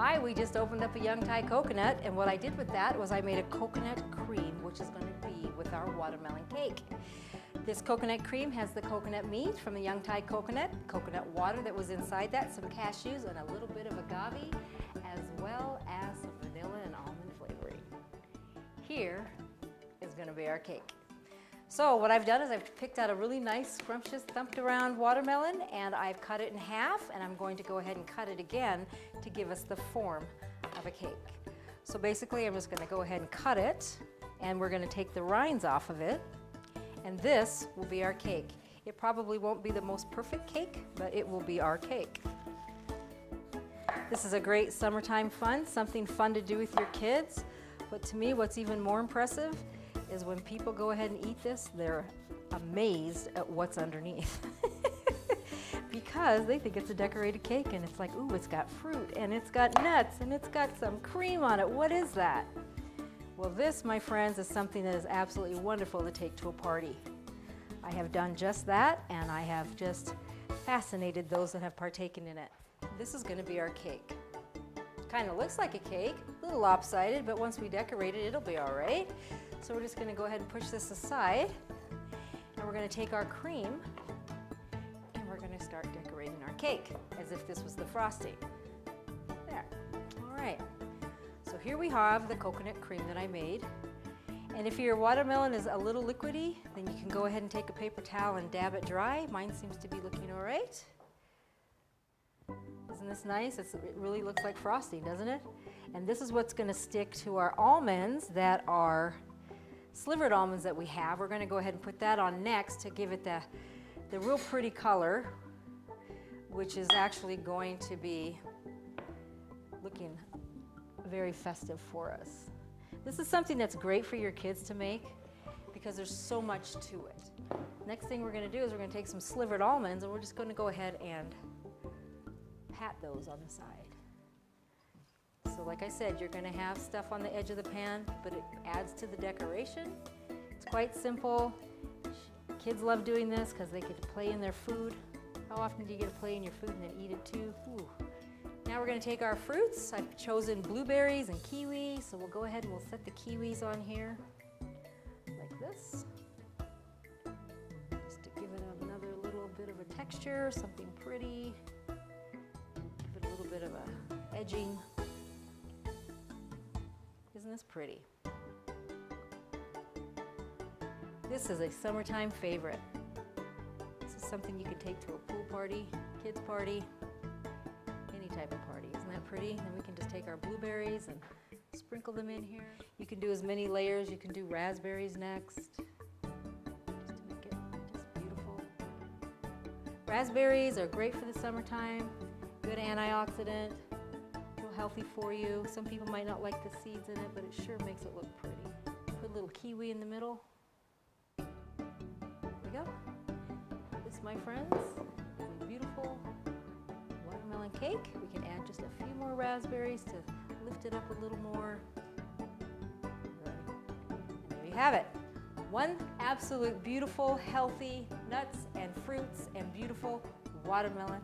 Hi, we just opened up a young Thai coconut, and what I did with that was I made a coconut cream, which is going to be with our watermelon cake. This coconut cream has the coconut meat from the young Thai coconut water that was inside that, some cashews and a little bit of agave, as well as some vanilla and almond flavoring. Here is going to be our cake. So what I've done is I've picked out a really nice, scrumptious, thumped around watermelon, and I've cut it in half, and I'm going to go ahead and cut it again to give us the form of a cake. So basically I'm just going to go ahead and cut it, and we're going to take the rinds off of it, and this will be our cake. It probably won't be the most perfect cake, but it will be our cake. This is a great summertime fun, something fun to do with your kids, but to me what's even more impressive is when people go ahead and eat this, they're amazed at what's underneath. Because they think it's a decorated cake and it's like, ooh, it's got fruit and it's got nuts and it's got some cream on it. What is that? Well, this, my friends, is something that is absolutely wonderful to take to a party. I have done just that, and I have just fascinated those that have partaken in it. This is going to be our cake. Kind of looks like a cake, a little lopsided, but once we decorate it, it'll be all right. So we're just going to go ahead and push this aside, and we're going to take our cream and we're going to start decorating our cake as if this was the frosting. There. All right. So here we have the coconut cream that I made. And if your watermelon is a little liquidy, then you can go ahead and take a paper towel and dab it dry. Mine seems to be looking all right. Isn't this nice? It really looks like frosting, doesn't it? And this is what's going to stick to our almonds that are slivered almonds that we have. We're going to go ahead and put that on next to give it the real pretty color, which is actually going to be looking very festive for us. This is something that's great for your kids to make because there's so much to it. Next thing we're going to do is we're going to take some slivered almonds and we're just going to go ahead and pat those on the side. So like I said, you're going to have stuff on the edge of the pan, but it adds to the decoration. It's quite simple. Kids love doing this because they get to play in their food. How often do you get to play in your food and then eat it too? Ooh. Now we're going to take our fruits. I've chosen blueberries and kiwi, so we'll go ahead and we'll set the kiwis on here like this. Just to give it another little bit of a texture, something pretty. Give it a little bit of a edging. Isn't this pretty? This is a summertime favorite. This is something you could take to a pool party, kids party, any type of party. Isn't that pretty? And we can just take our blueberries and sprinkle them in here. You can do as many layers. You can do raspberries next, just to make it just beautiful. Raspberries are great for the summertime, good antioxidant. Healthy for you. Some people might not like the seeds in it, but it sure makes it look pretty. Put a little kiwi in the middle. There we go. This, my friends, is a beautiful watermelon cake. We can add just a few more raspberries to lift it up a little more. And there you have it. One absolute beautiful, healthy nuts and fruits and beautiful watermelon